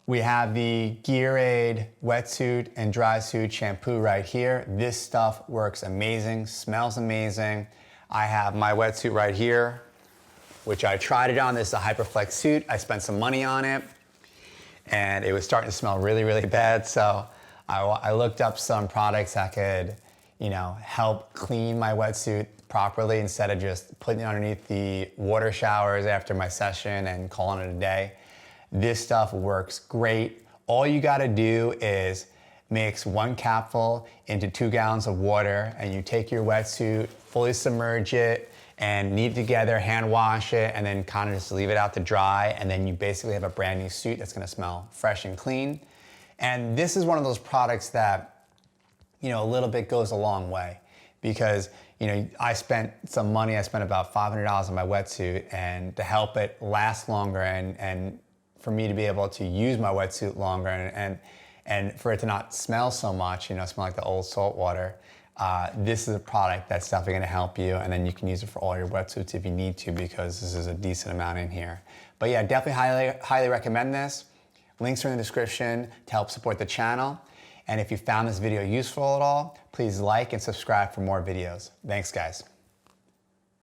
We have the GORE-TEX Wetsuit and Drysuit Shampoo right here. This stuff works amazing, smells amazing. I have my wetsuit right here, which I tried it on. This is a Hyperflex suit. I spent some money on it, and it was starting to smell really, really bad. So I looked up some products that could, help clean my wetsuit properly instead of just putting it underneath the water showers after my session and calling it a day. This stuff works great. All you gotta do is mix 1 capful into 2 gallons of water, and you take your wetsuit, fully submerge it, and knead it together, hand wash it, and then kind of just leave it out to dry, and then you basically have a brand new suit that's gonna smell fresh and clean. And this is one of those products that, a little bit goes a long way, because I spent some money. I spent about $500 on my wetsuit, and to help it last longer and for me to be able to use my wetsuit longer and for it to not smell so much, smell like the old salt water, this is a product that's definitely gonna help you, and then you can use it for all your wetsuits if you need to, because this is a decent amount in here. But yeah, definitely highly recommend this. Links are in the description to help support the channel. And if you found this video useful at all, please like and subscribe for more videos. Thanks, guys.